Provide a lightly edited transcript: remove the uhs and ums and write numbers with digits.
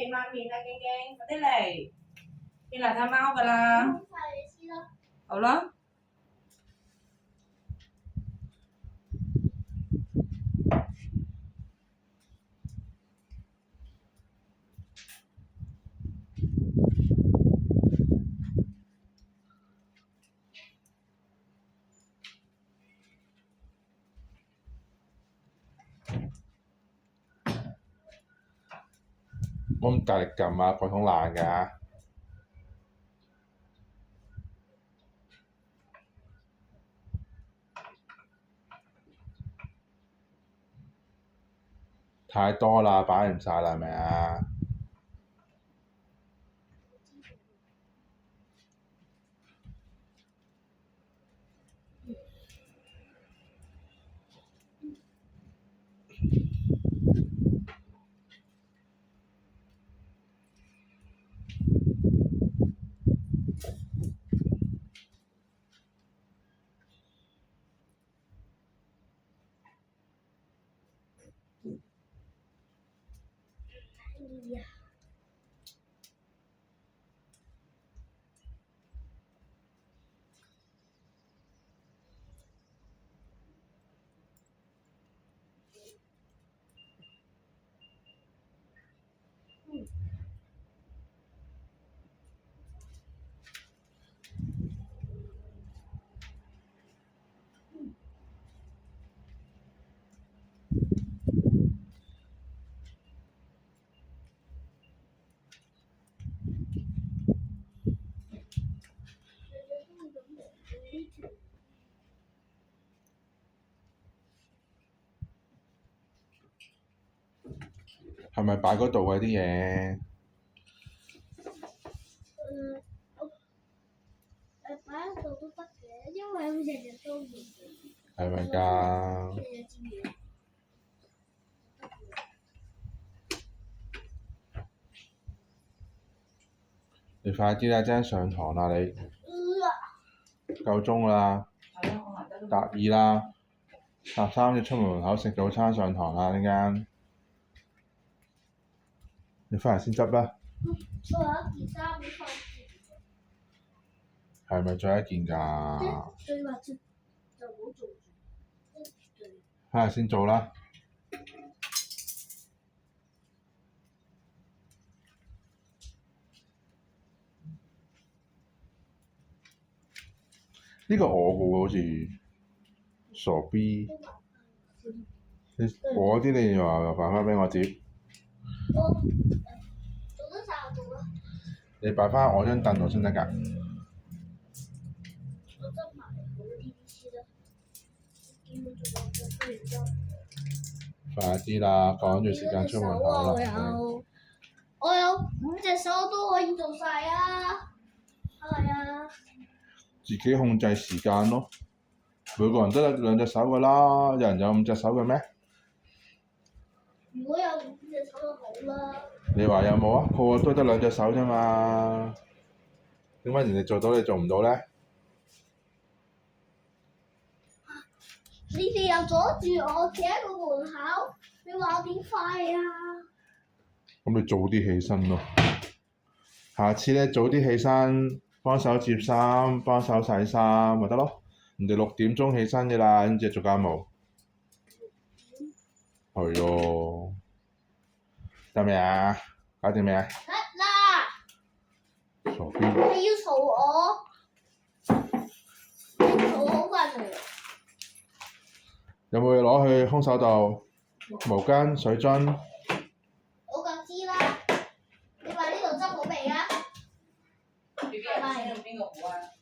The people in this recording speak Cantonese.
面抹面啊，勁勁，快啲嚟！見邋遢貓㗎啦。好啦。冇咁大力撳啊，櫃桶爛㗎。太多啦，擺唔晒啦，係咪啊？係咪擺嗰度啊啲嘢？擺喺度都得嘅，因為日日都要。係咪㗎？你快啲啦，真係上堂啦你。夠鐘啦。搭2啦。搭3要出門口食早餐上堂啦，陣間。你翻嚟先執啦。我有一件衫要翻。係咪再一件㗎？最或者就唔好做住。翻嚟先做啦。呢個我嘅喎，好似傻 B。我啲你話擺翻俾我接。做得晒我做啦。你擺翻我張凳度先得㗎。我執埋好啲先啦。快啲啦，趕住時間出門口啦。我有5隻手都可以做晒啊！係啊。自己控制時間咯，每個人都有2隻手㗎啦，有人有5隻手嘅咩？如果有5隻手就好啦。你話有冇啊？個個都得2隻手啫嘛，點解人哋做到你做唔到咧？你哋又阻住我企喺個門口，你話我點快啊？咁你早啲起身咯，下次咧早啲起身，幫手摺衫，幫手洗衫咪得咯。人哋6點鐘起身嘅啦，跟住做家務。係咯，得未啊？搞掂未啊？得啦。傻 B。你要嘈我？嘈我好快嘈。有冇嘢攞去空手道？毛巾、水樽。我就知啦。你話呢度執好未啊？邊個壺啊？